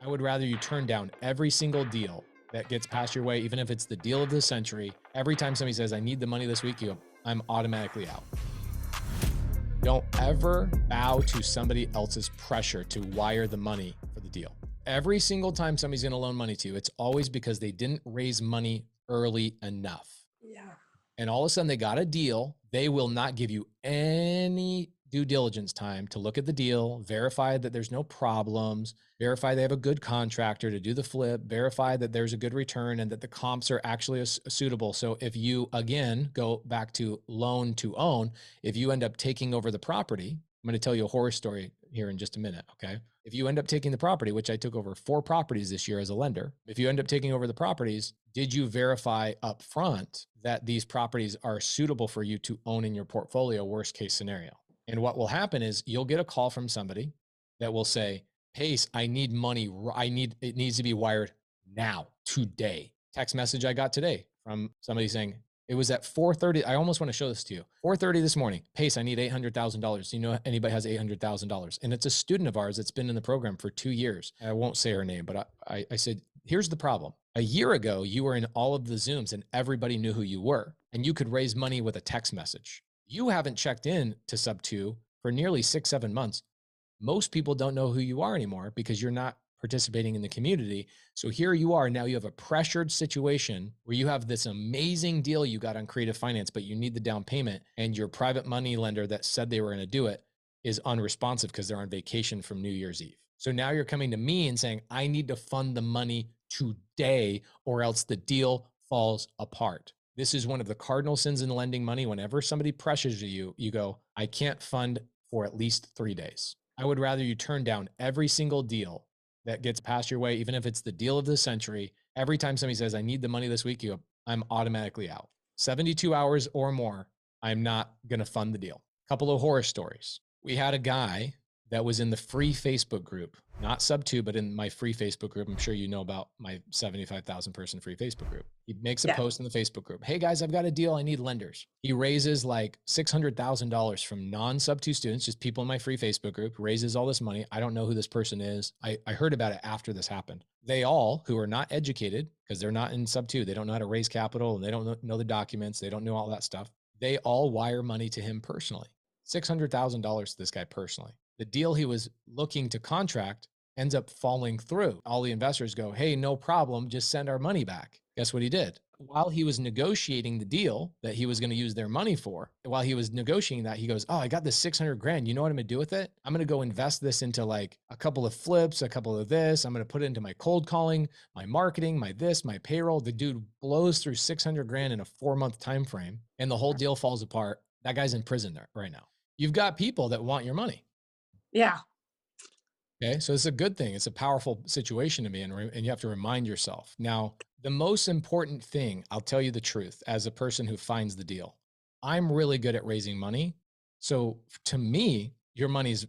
I would rather you turn down every single deal that gets passed your way, even if it's the deal of the century. Every time somebody says, I need the money this week, you go, I'm automatically out. Don't ever bow to somebody else's pressure to wire the money for the deal. Every single time somebody's going to loan money to you, it's always because they didn't raise money early enough. Yeah. And all of a sudden they got a deal. They will not give you any due diligence time to look at the deal, verify that there's no problems, verify they have a good contractor to do the flip, verify that there's a good return and that the comps are actually suitable. So if you, again, go back to loan to own, if you end up taking over the property, I'm going to tell you a horror story here in just a minute, okay? If you end up taking the property, which I took over 4 properties this year as a lender, if you end up taking over the properties, did you verify up front that these properties are suitable for you to own in your portfolio, worst case scenario? And what will happen is you'll get a call from somebody that will say, Pace, I need money. It needs to be wired now, today. Text message I got today from somebody saying, it was at 4:30. I almost want to show this to you. 4:30 this morning. Pace, I need $800,000. Do you know anybody has $800,000? And it's a student of ours that's been in the program for 2 years. I won't say her name, but I said, here's the problem. A year ago, you were in all of the Zooms and everybody knew who you were, and you could raise money with a text message. You haven't checked in to Sub 2 for nearly 6-7 months. Most people don't know who you are anymore because you're not participating in the community. So here you are, now you have a pressured situation where you have this amazing deal you got on creative finance, but you need the down payment, and your private money lender that said they were going to do it is unresponsive because they're on vacation from New Year's Eve. So now you're coming to me and saying, I need to fund the money today or else the deal falls apart. This is one of the cardinal sins in lending money. Whenever somebody pressures you, you go, I can't fund for at least 3 days. I would rather you turn down every single deal that gets passed your way, even if it's the deal of the century. Every time somebody says, I need the money this week, you go, I'm automatically out. 72 hours or more, I'm not going to fund the deal. Couple of horror stories. We had a guy that was in the free Facebook group, not Sub 2, but in my free Facebook group. I'm sure you know about my 75,000 person free Facebook group. He makes a post in the Facebook group. Hey guys, I've got a deal. I need lenders. He raises like $600,000 from non-Sub 2 students, just people in my free Facebook group, raises all this money. I don't know who this person is. I heard about it after this happened. They all, who are not educated, because they're not in Sub 2, they don't know how to raise capital and they don't know the documents. They don't know all that stuff. They all wire money to him personally. $600,000 to this guy personally. The deal he was looking to contract ends up falling through. All the investors go, hey, no problem, just send our money back. Guess what he did? While he was negotiating the deal that he was going to use their money for, while he was negotiating that, he goes, oh, I got this 600 grand. You know what I'm going to do with it? I'm going to go invest this into like a couple of flips, a couple of this. I'm going to put it into my cold calling, my marketing, my this, my payroll. The dude blows through 600 grand in a 4-month time frame, and the whole deal falls apart. That guy's in prison there right now. You've got people that want your money. Yeah. Okay. So it's a good thing. It's a powerful situation to be in, and you have to remind yourself. Now, the most important thing, I'll tell you the truth, as a person who finds the deal, I'm really good at raising money. So to me, your money's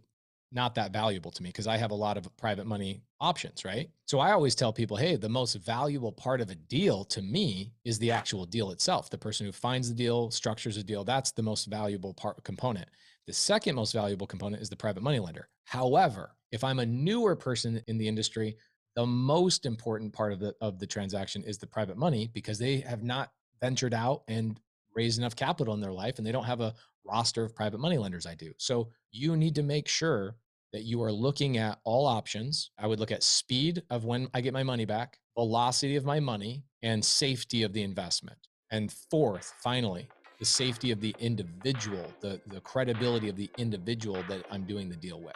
not that valuable to me because I have a lot of private money options, right? So I always tell people, hey, the most valuable part of a deal to me is the actual deal itself. The person who finds the deal, structures a deal, that's the most valuable component. The second most valuable component is the private money lender. However, if I'm a newer person in the industry, the most important part of the transaction is the private money because they have not ventured out and raised enough capital in their life, and they don't have a roster of private money lenders. I do. So you need to make sure that you are looking at all options. I would look at speed of when I get my money back, velocity of my money, and safety of the investment. And fourth, finally, the safety of the individual, the credibility of the individual that I'm doing the deal with.